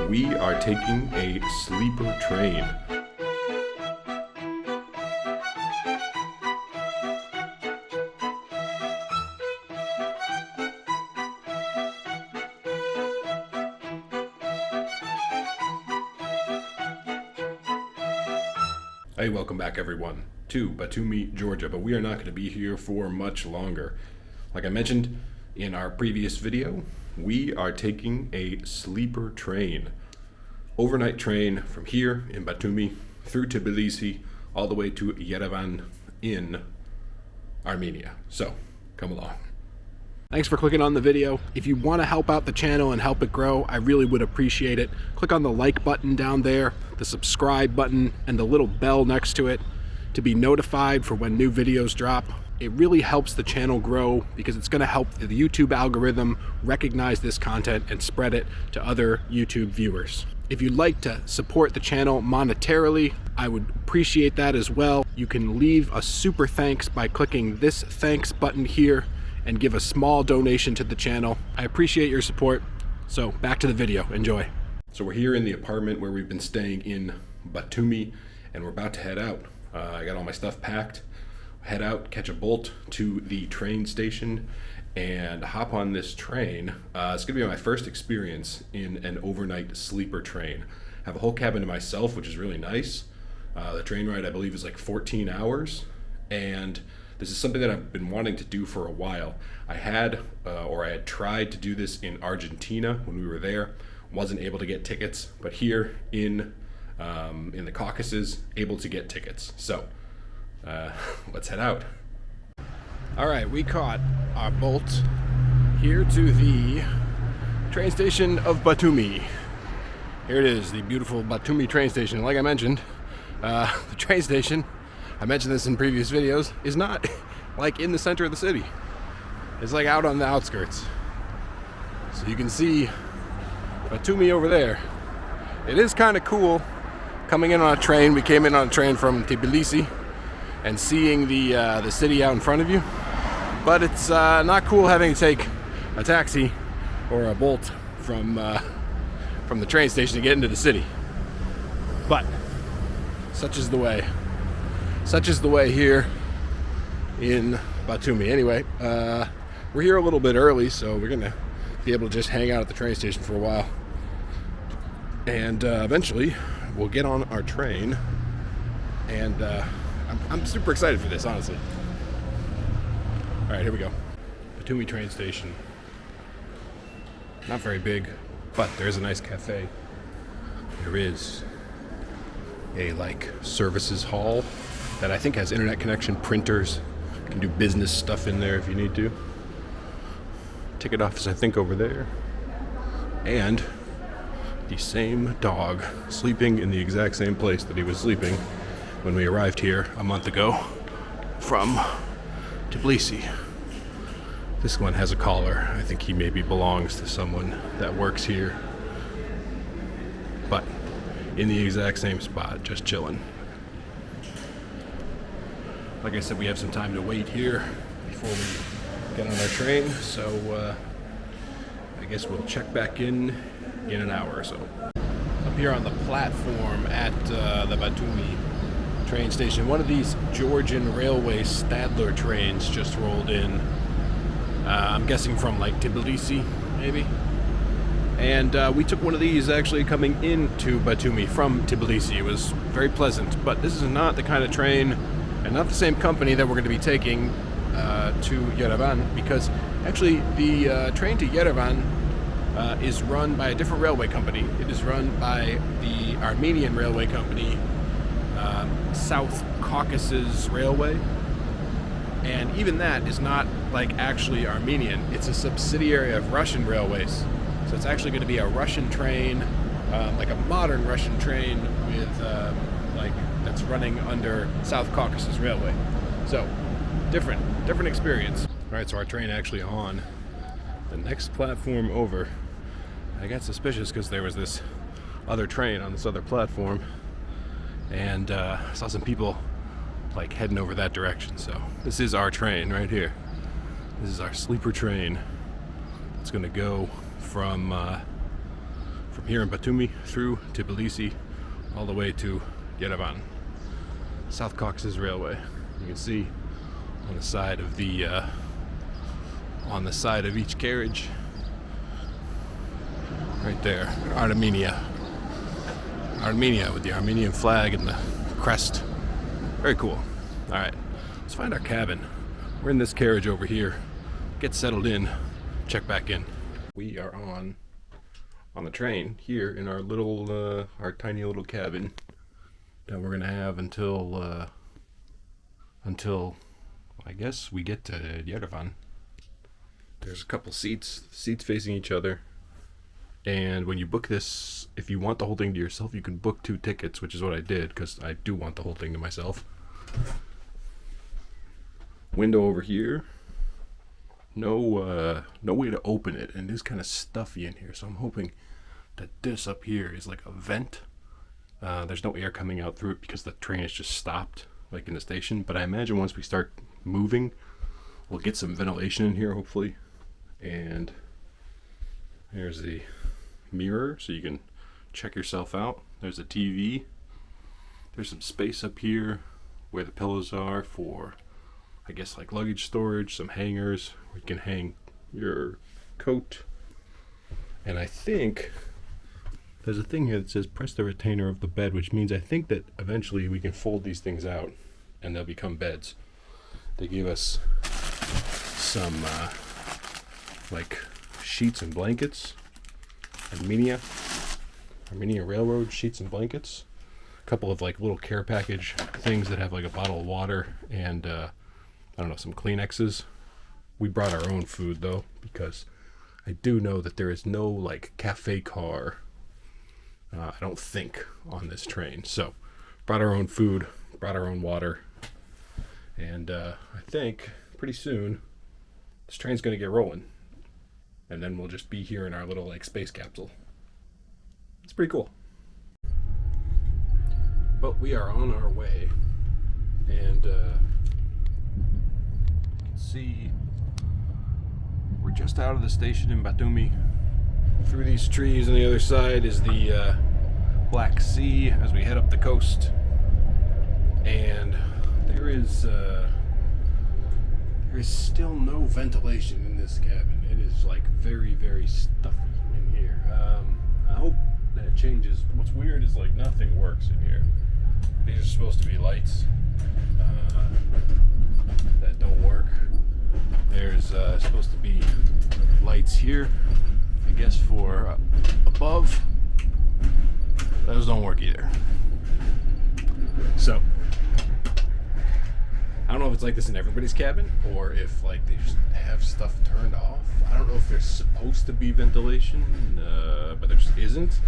We are taking a sleeper train. Hey, welcome back everyone to Batumi, Georgia, but we are not going to be here for much longer. Like I mentioned in our previous video, we are taking a sleeper train. Overnight train from here in Batumi through Tbilisi all the way to Yerevan in Armenia. So, come along. Thanks for clicking on the video. If you want to help out the channel and help it grow, I really would appreciate it. Click on the like button down there, the subscribe button, and the little bell next to it to be notified for when new videos drop. It really helps the channel grow because it's going to help the YouTube algorithm recognize this content and spread it to other YouTube viewers. If you'd like to support the channel monetarily, I would appreciate that as well. You can leave a super thanks by clicking this thanks button here and give a small donation to the channel. I appreciate your support. So back to the video, enjoy. So we're here in the apartment where we've been staying in Batumi, and we're about to head out. I got all my stuff packed, head out, catch a Bolt to the train station, and hop on this train. It's gonna be my first experience in an overnight sleeper train. I have a whole cabin to myself, which is really nice. The train ride, I believe, is like 14 hours, and this is something that I've been wanting to do for a while. I had tried to do this in Argentina when we were there. Wasn't able to get tickets, but here in the Caucasus, able to get tickets. So let's head out. All right, we caught our Bolt here to the train station of Batumi. Here it is, the beautiful Batumi train station. Like I mentioned, the train station, I mentioned this in previous videos, is not like in the center of the city. It's like out on the outskirts. So you can see Batumi over there. It is kind of cool coming in on a train. We came in on a train from Tbilisi and seeing the city out in front of you. But it's not cool having to take a taxi or a Bolt from the train station to get into the city. But such is the way. Such is the way here in Batumi. Anyway, we're here a little bit early, so we're gonna be able to just hang out at the train station for a while. And eventually, we'll get on our train. And I'm super excited for this, honestly. All right, here we go. Batumi train station. Not very big, but there is a nice cafe. There is a services hall that I think has internet connection, printers. You can do business stuff in there if you need to. Ticket office, I think, over there. And the same dog sleeping in the exact same place that he was sleeping when we arrived here a month ago from Tbilisi. This one has a collar. I think he maybe belongs to someone that works here. But in the exact same spot, just chilling. Like I said, we have some time to wait here before we get on our train, so I guess we'll check back in an hour or so. Up here on the platform at the Batumi train station, one of these Georgian Railway Stadler trains just rolled in. I'm guessing from Tbilisi, maybe. And we took one of these actually coming into Batumi from Tbilisi. It was very pleasant, but this is not the kind of train and not the same company that we're going to be taking to Yerevan, because actually the train to Yerevan is run by a different railway company. It is run by the Armenian railway company, South Caucasus Railway. And even that is not actually Armenian. It's a subsidiary of Russian railways. So it's actually going to be a Russian train, like a modern Russian train with that's running under South Caucasus Railway. So different experience. All right, so our train actually on the next platform over. I got suspicious because there was this other train on this other platform, and saw some people heading over that direction. So this is our train right here. This is our sleeper train. It's going to go from here in Batumi through Tbilisi all the way to Yerevan. South Caucasus Railway. You can see on the side of each carriage, right there, Armenia with the Armenian flag and the crest. Very cool. All right, let's find our cabin. We're in this carriage over here. Get settled in. Check back in. We are on the train here in our little, our tiny little cabin that we're gonna have until I guess we get to Yerevan. There's a couple seats facing each other, and when you book this, if you want the whole thing to yourself, you can book 2 tickets, which is what I did because I do want the whole thing to myself. Window over here. No way to open it, and it is kind of stuffy in here, so I'm hoping that this up here is like a vent. There's no air coming out through it because the train is just stopped, like in the station, but I imagine once we start moving, we'll get some ventilation in here, hopefully. And there's the mirror, so you can check yourself out. There's a TV. There's some space up here where the pillows are for, I guess, like luggage storage, some hangers where you can hang your coat. And I think there's a thing here that says press the retainer of the bed, which means I think that eventually we can fold these things out and they'll become beds. They give us some like sheets and blankets. Armenia Railroad sheets and blankets. A couple of like little care package things that have like a bottle of water and I don't know, some Kleenexes. We brought our own food though, because I do know that there is no like cafe car, I don't think, on this train. So brought our own food, brought our own water, and I think pretty soon this train's gonna get rolling, and then we'll just be here in our little like space capsule. It's pretty cool. But we are on our way, and you can see we're just out of the station in Batumi. Through these trees on the other side is the Black Sea as we head up the coast, and there is still no ventilation in this cabin. It is like very, very stuffy in here. I hope that changes. What's weird is like nothing works in here. These are supposed to be lights that don't work. There's supposed to be lights here, I guess, for above. Those don't work either. So I don't know if it's like this in everybody's cabin or if like they just have stuff turned off. I don't know if there's supposed to be ventilation, but there just isn't.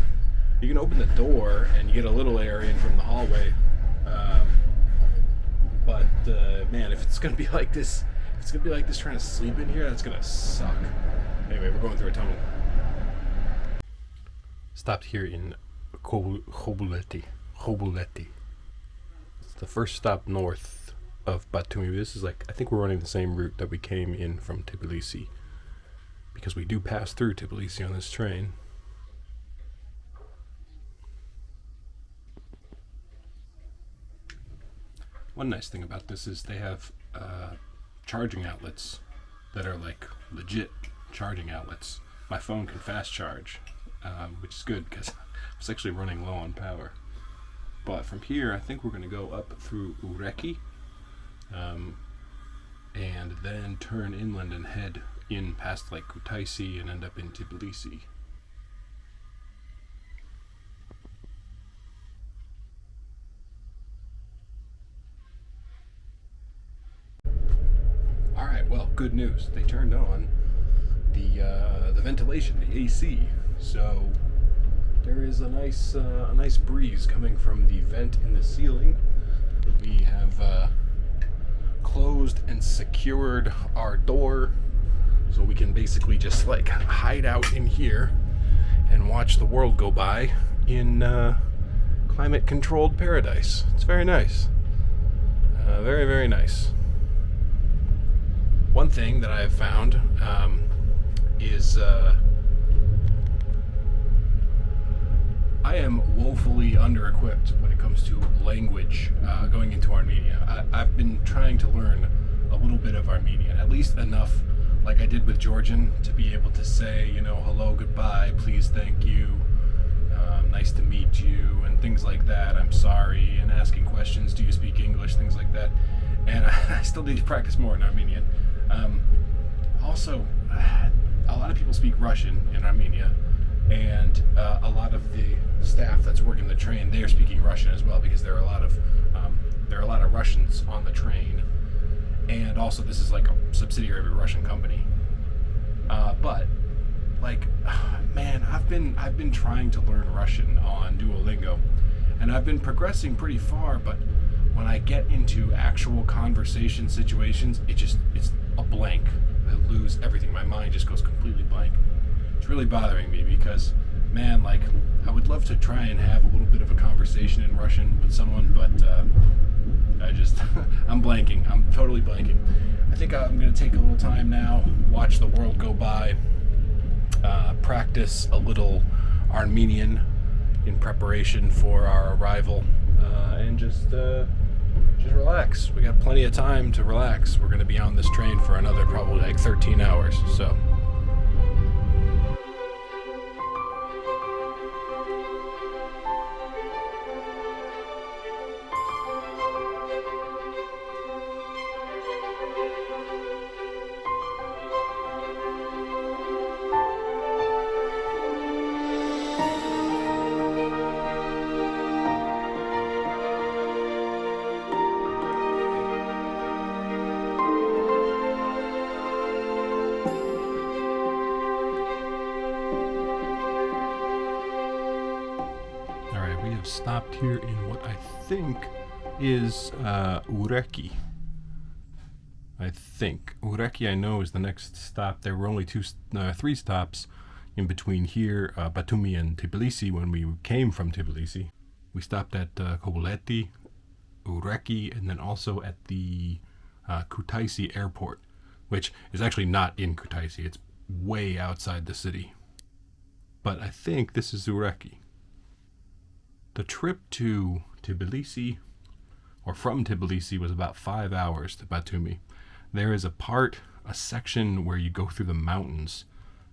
You can open the door and you get a little air in from the hallway. But man, if it's gonna be like this, trying to sleep in here, that's gonna suck. Anyway, we're going through a tunnel. Stopped here in Khobuleti. It's the first stop north of Batumi. This is like, I think we're running the same route that we came in from Tbilisi, because we do pass through Tbilisi on this train. One nice thing about this is they have charging outlets that are like legit charging outlets. My phone can fast charge, which is good because it's actually running low on power. But from here, I think we're going to go up through Ureki, and then turn inland and head in past like Kutaisi and end up in Tbilisi. Well, good news. They turned on the ventilation, the AC. So there is a nice breeze coming from the vent in the ceiling. We have closed and secured our door, so we can basically just like hide out in here and watch the world go by in climate-controlled paradise. It's very nice. Very, very nice. One thing that I have found is woefully under-equipped when it comes to language going into Armenia. I've been trying to learn a little bit of Armenian, at least enough, like I did with Georgian, to be able to say, hello, goodbye, please, thank you, nice to meet you, and things like that. I'm sorry, and asking questions, do you speak English, things like that. And I still need to practice more in Armenian. Also, a lot of people speak Russian in Armenia, and a lot of the staff that's working the train, they are speaking Russian as well, because there are a lot of Russians on the train, and also this is like a subsidiary of a Russian company. But man, I've been trying to learn Russian on Duolingo, and I've been progressing pretty far, but when I get into actual conversation situations, it's a blank. I lose everything. My mind just goes completely blank. It's really bothering me because, man, I would love to try and have a little bit of a conversation in Russian with someone, but I'm blanking. I'm totally blanking. I think I'm going to take a little time now, watch the world go by, practice a little Armenian in preparation for our arrival, and just relax. We got plenty of time to relax. We're going to be on this train for another probably 13 hours, so. Stopped here in what I think is Ureki. I think Ureki, I know, is the next stop. There were only three stops in between here, Batumi and Tbilisi. When we came from Tbilisi, we stopped at Kobuleti, Ureki, and then also at the Kutaisi airport, which is actually not in Kutaisi. It's way outside the city. But I think this is Ureki. The trip to Tbilisi, or from Tbilisi, was about 5 hours to Batumi. There is a section where you go through the mountains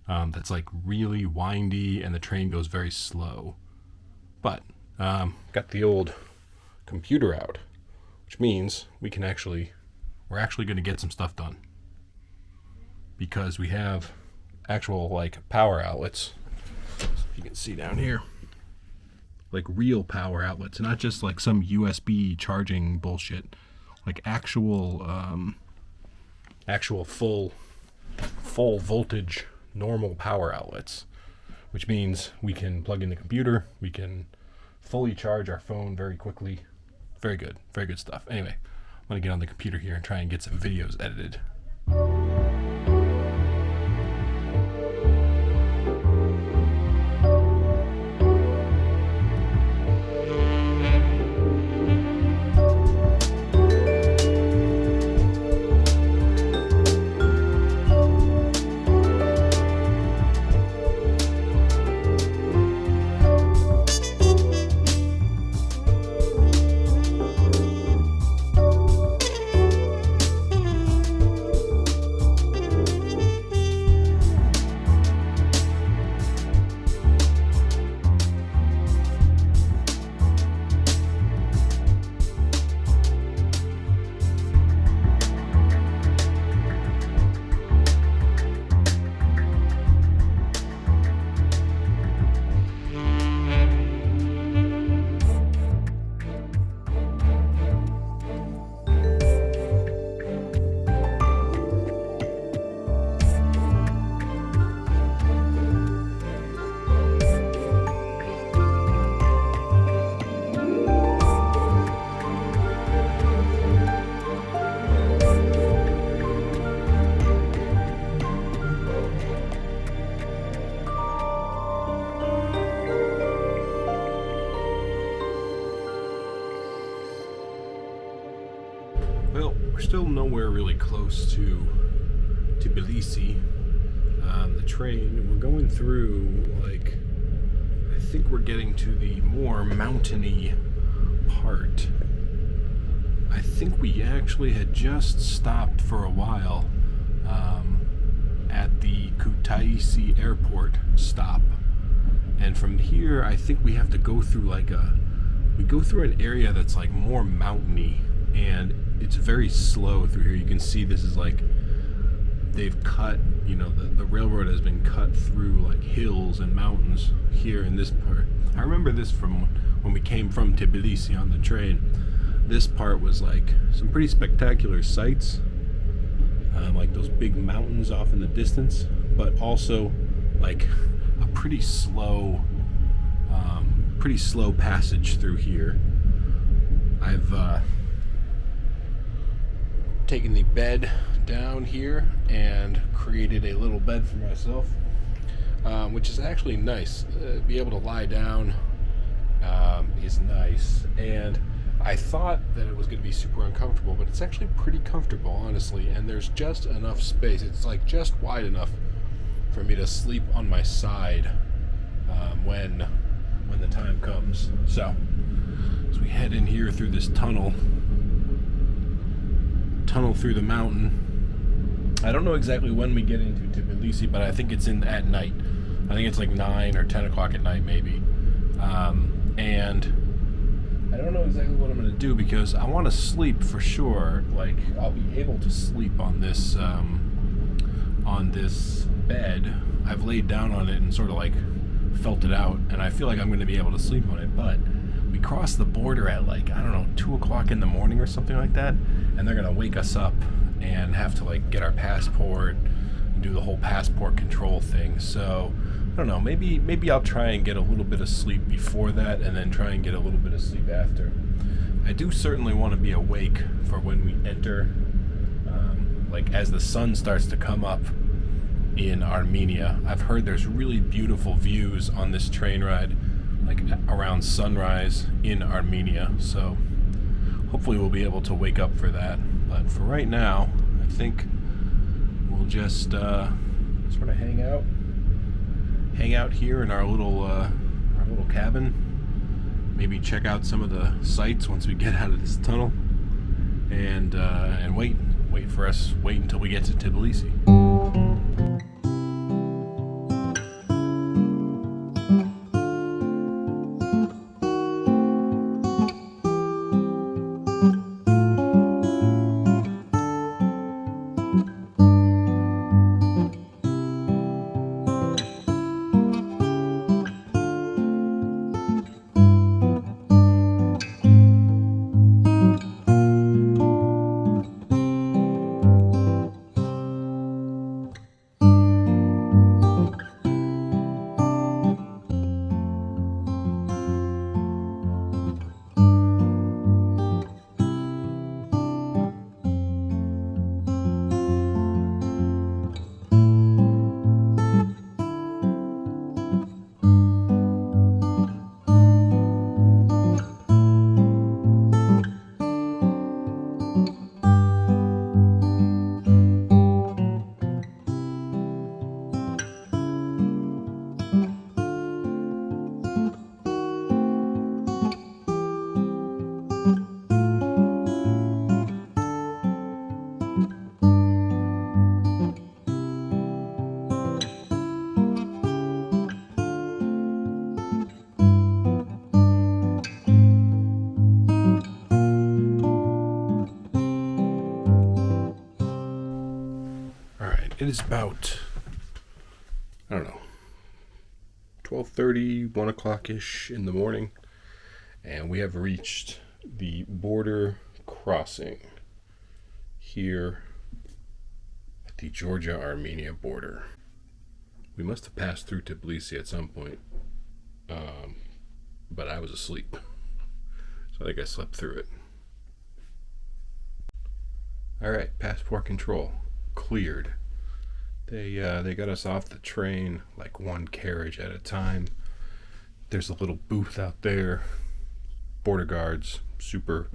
that's really windy, and the train goes very slow. But got the old computer out, which means we're actually going to get some stuff done, because we have actual power outlets. So if you can see down here. Real power outlets, not just some USB charging bullshit, actual full voltage normal power outlets, which means we can plug in the computer, we can fully charge our phone very quickly. Very good stuff. Anyway, I'm gonna get on the computer here and try and get some videos edited. Well, we're still nowhere really close to Tbilisi. The train, we're going through, I think think we're getting to the more mountainy part. I think we actually had just stopped for a while at the Kutaisi airport stop. And from here, I think we have to go through we go through an area that's like more mountainy, and it's very slow through here. You can see this is like, they've cut, the railroad has been cut through like hills and mountains here in this part. I remember this from when we came from Tbilisi on the train. This part was like some pretty spectacular sights, like those big mountains off in the distance, but also like a pretty slow passage through here. I've taken the bed down here and created a little bed for myself, which is actually nice. Be able to lie down is nice, and I thought that it was going to be super uncomfortable, but it's actually pretty comfortable, honestly, and there's just enough space. It's like just wide enough for me to sleep on my side when the time comes. So as we head in here through this tunnel through the mountain. I don't know exactly when we get into Tbilisi, but I think it's at night. I think it's like 9 or 10 o'clock at night, maybe. And I don't know exactly what I'm going to do because I want to sleep for sure. Like, I'll be able to sleep on this bed. I've laid down on it and sort of like felt it out, and I feel like I'm going to be able to sleep on it. But we crossed the border at like, I don't know, 2 o'clock in the morning or something like that, and they're going to wake us up and have to like get our passport and do the whole passport control thing. So I don't know, maybe I'll try and get a little bit of sleep before that, and then try and get a little bit of sleep after. I do certainly want to be awake for when we enter, like as the sun starts to come up in Armenia. I've heard there's really beautiful views on this train ride, like around sunrise in Armenia. So hopefully we'll be able to wake up for that. But for right now, I think we'll just sort of hang out here in our little cabin. Maybe check out some of the sights once we get out of this tunnel, and wait until we get to Tbilisi. It is about, I don't know, 12:30, 1 o'clock-ish in the morning, and we have reached the border crossing here at the Georgia-Armenia border. We must have passed through Tbilisi at some point, but I was asleep, so I think I slept through it. All right, passport control cleared. They got us off the train like one carriage at a time. There's a little booth out there. Border guards, super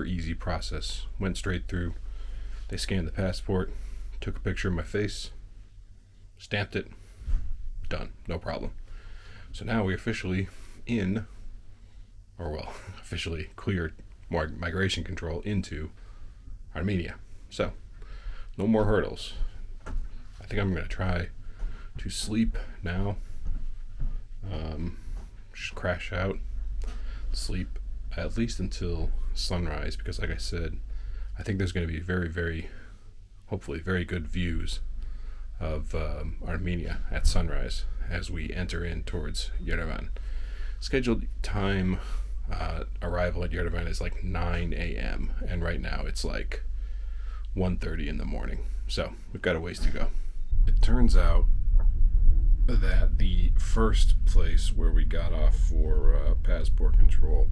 easy process. Went straight through. They scanned the passport, took a picture of my face, stamped it, done, no problem. So now we're officially in, or well, officially cleared migration control into Armenia. So, no more hurdles. I think I'm going to try to sleep now. Just crash out, sleep at least until sunrise, because like I said, I think there's going to be very, hopefully very good views of Armenia at sunrise as we enter in towards Yerevan. Scheduled time arrival at Yerevan is like 9 a.m. and right now it's like 1:30 in the morning. So we've got a ways to go. It turns out that the first place where we got off for passport control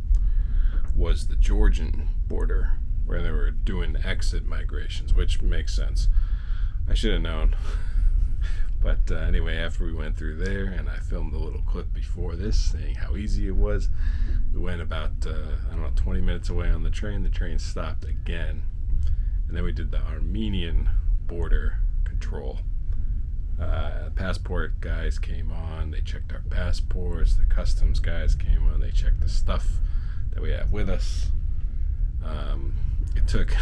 was the Georgian border, where they were doing exit migrations, which makes sense. I should have known. But anyway, after we went through there, and I filmed a little clip before this saying how easy it was, we went about, 20 minutes away on the train stopped again. And then we did the Armenian border control. Passport guys came on, they checked our passports. The customs guys came on, they checked the stuff that we have with us. It took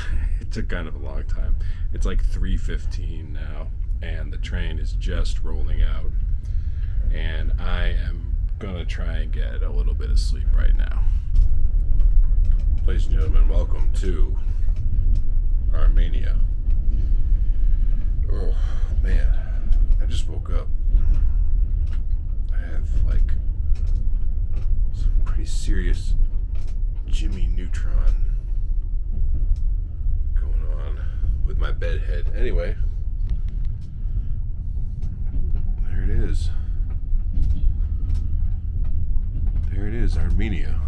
kind of a long time. It's like 3:15 now, and the train is just rolling out. And I am gonna try and get a little bit of sleep right now. Ladies and gentlemen, welcome to Armenia. Oh man, I just woke up. I have like some pretty serious Jimmy Neutron going on with my bed head. Anyway, there it is. There it is, Armenia.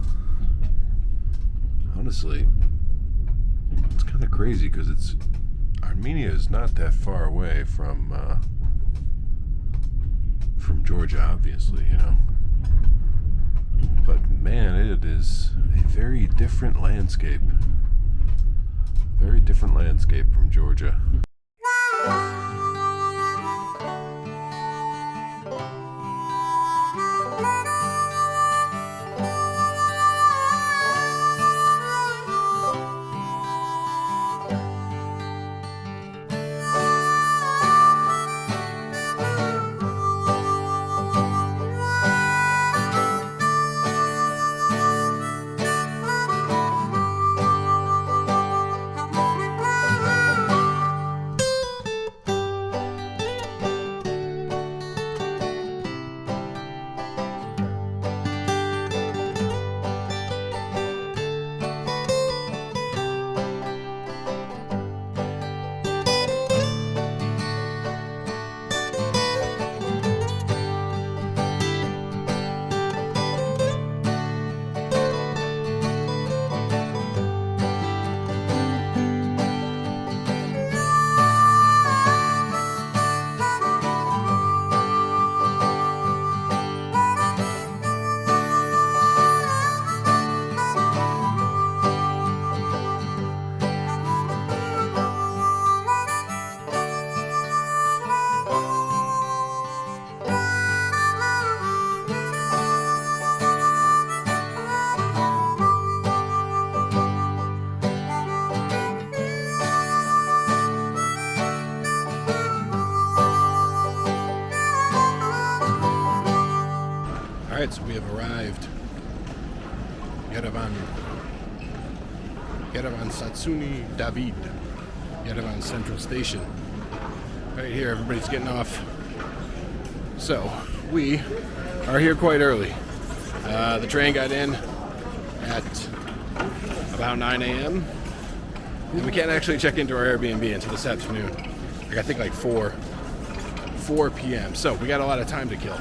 Honestly, it's kind of crazy because Armenia is not that far away from Georgia, obviously, you know. But man, it is a very different landscape. A very different landscape from Georgia. Alright, so we have arrived. Yerevan Satsuni David. Yerevan Central Station. Right here, everybody's getting off. So, we are here quite early. The train got in at about 9 a.m. And we can't actually check into our Airbnb until this afternoon. I think like 4 p.m. So we got a lot of time to kill.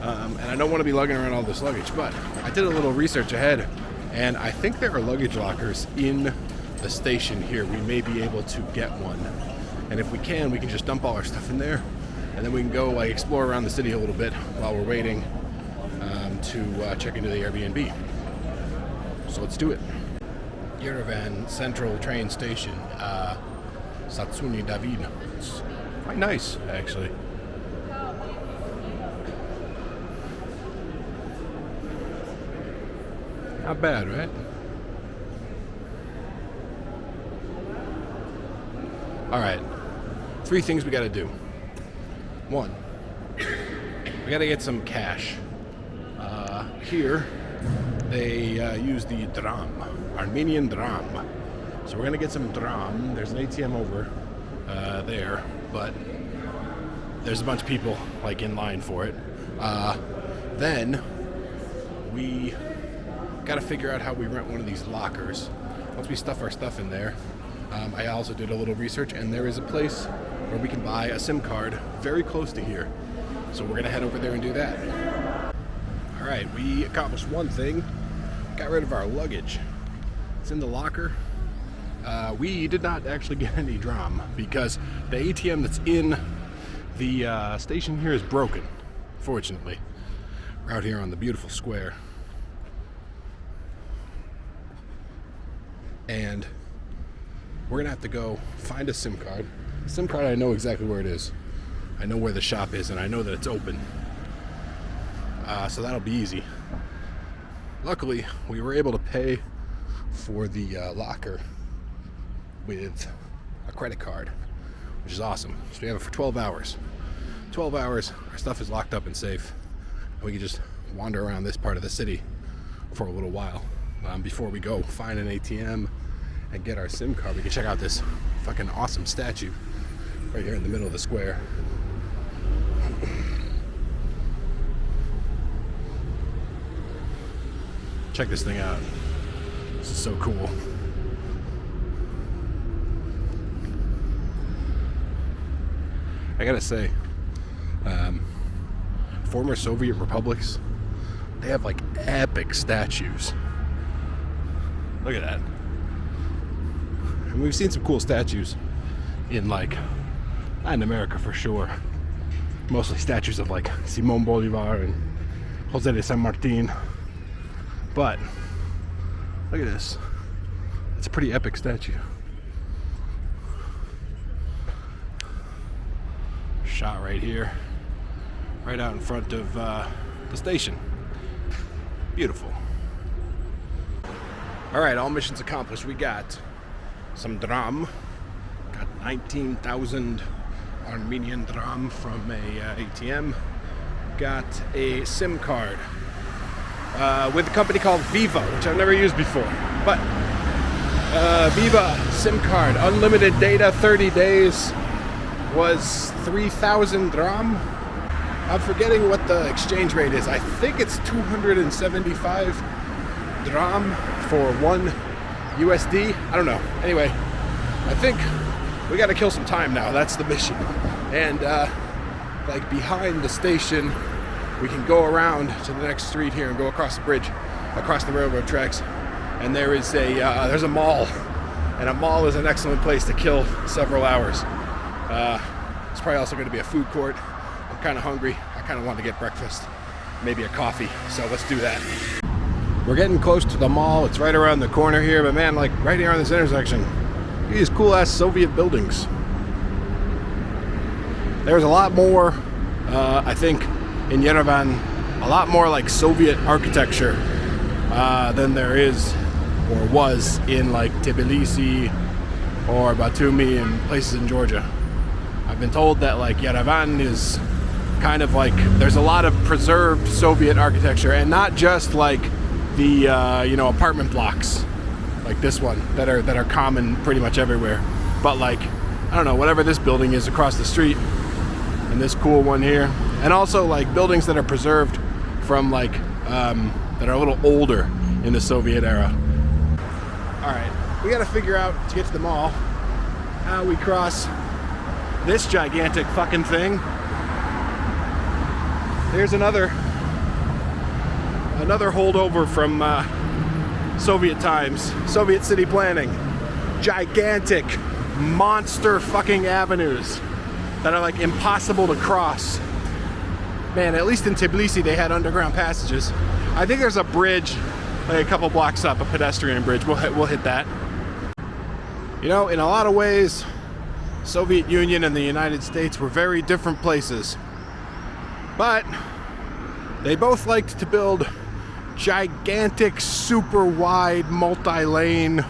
And I don't want to be lugging around all this luggage, but I did a little research ahead, and I think there are luggage lockers in the station here. We may be able to get one. And if we can just dump all our stuff in there, and then we can go like explore around the city a little bit while we're waiting to check into the Airbnb. So let's do it. Yerevan Central Train Station, Satsuni David. It's quite nice, actually. Not bad, right? All right, 3 things we gotta do. 1, we gotta get some cash. Here, they use the dram, Armenian dram. So we're gonna get some dram. There's an ATM over there, but there's a bunch of people like in line for it. Then we gotta figure out how we rent one of these lockers. Once we stuff our stuff in there, I also did a little research, and there is a place where we can buy a SIM card very close to here. So we're gonna head over there and do that. All right, we accomplished one thing. Got rid of our luggage. It's in the locker. We did not actually get any dram because the ATM that's in the station here is broken, fortunately. We're out here on the beautiful square. And we're gonna have to go find a SIM card. SIM card, I know exactly where it is. I know where the shop is, and I know that it's open. So that'll be easy. Luckily, we were able to pay for the locker with a credit card, which is awesome. So we have it for 12 hours. 12 hours, our stuff is locked up and safe. We can just wander around this part of the city for a little while before we go find an ATM and get our SIM card. We can check out this fucking awesome statue right here in the middle of the square. Check this thing out. This is so cool. I gotta say, former Soviet republics, they have like epic statues. Look at that. And we've seen some cool statues in Latin America for sure. Mostly statues of like Simon Bolivar and Jose de San Martin. But look at this. It's a pretty epic statue. Shot right here, right out in front of the station. Beautiful. All right, all missions accomplished. We got some dram. Got 19,000 Armenian dram from a ATM. Got a SIM card with a company called Viva, which I've never used before. But Viva SIM card, unlimited data, 30 days, was 3,000 dram. I'm forgetting what the exchange rate is. I think it's 275 dram for 1 USD. I don't know. Anyway, I think we got to kill some time now. That's the mission. And like behind the station, we can go around to the next street here and go across the bridge, across the railroad tracks. And there is there's a mall, and a mall is an excellent place to kill several hours. It's probably also going to be a food court. I'm kind of hungry. I kind of want to get breakfast, maybe a coffee. So let's do that. We're getting close to the mall. It's right around the corner here, but man, like right here on this intersection, these cool ass Soviet buildings. There's a lot more, I think, in Yerevan, a lot more like Soviet architecture than there is or was in like Tbilisi or Batumi and places in Georgia. I've been told that like Yerevan is kind of like, there's a lot of preserved Soviet architecture, and not just like the apartment blocks like this one that are common pretty much everywhere, but like, I don't know, whatever this building is across the street, and this cool one here, and also like buildings that are preserved from like that are a little older in the Soviet era. All right, we got to figure out to get to the mall how we cross this gigantic fucking thing. There's another holdover from Soviet times, Soviet city planning. Gigantic, monster fucking avenues that are like impossible to cross. Man, at least in Tbilisi they had underground passages. I think there's a bridge like a couple blocks up, a pedestrian bridge. We'll hit that. You know, in a lot of ways, Soviet Union and the United States were very different places. But they both liked to build gigantic, super wide, multi-lane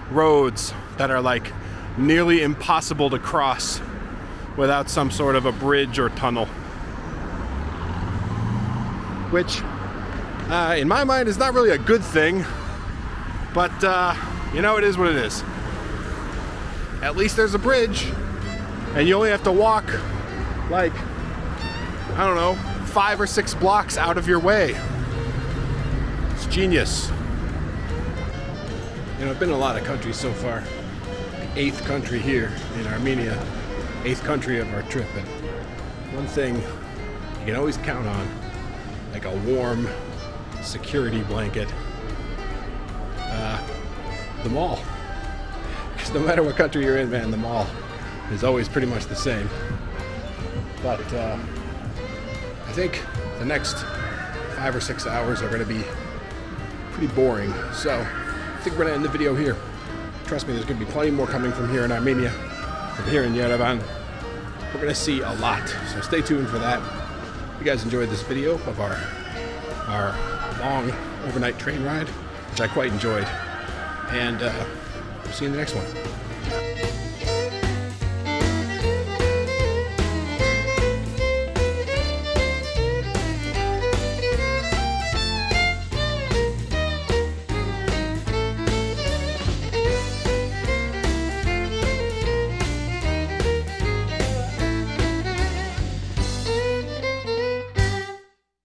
roads that are like nearly impossible to cross without some sort of a bridge or tunnel. Which, in my mind, is not really a good thing, but you know, it is what it is. At least there's a bridge, and you only have to walk like, I don't know, 5 or 6 blocks out of your way. It's genius. You know, I've been in a lot of countries so far. The 8th country here in Armenia, 8th country of our trip, and one thing you can always count on, like a warm security blanket, the mall. Because no matter what country you're in, man, the mall is always pretty much the same. But I think the next 5 or 6 hours are going to be pretty boring. So I think we're going to end the video here. Trust me, there's going to be plenty more coming from here in Armenia, from here in Yerevan. We're going to see a lot, so stay tuned for that. If you guys enjoyed this video of our long overnight train ride, which I quite enjoyed, and we'll see you in the next one.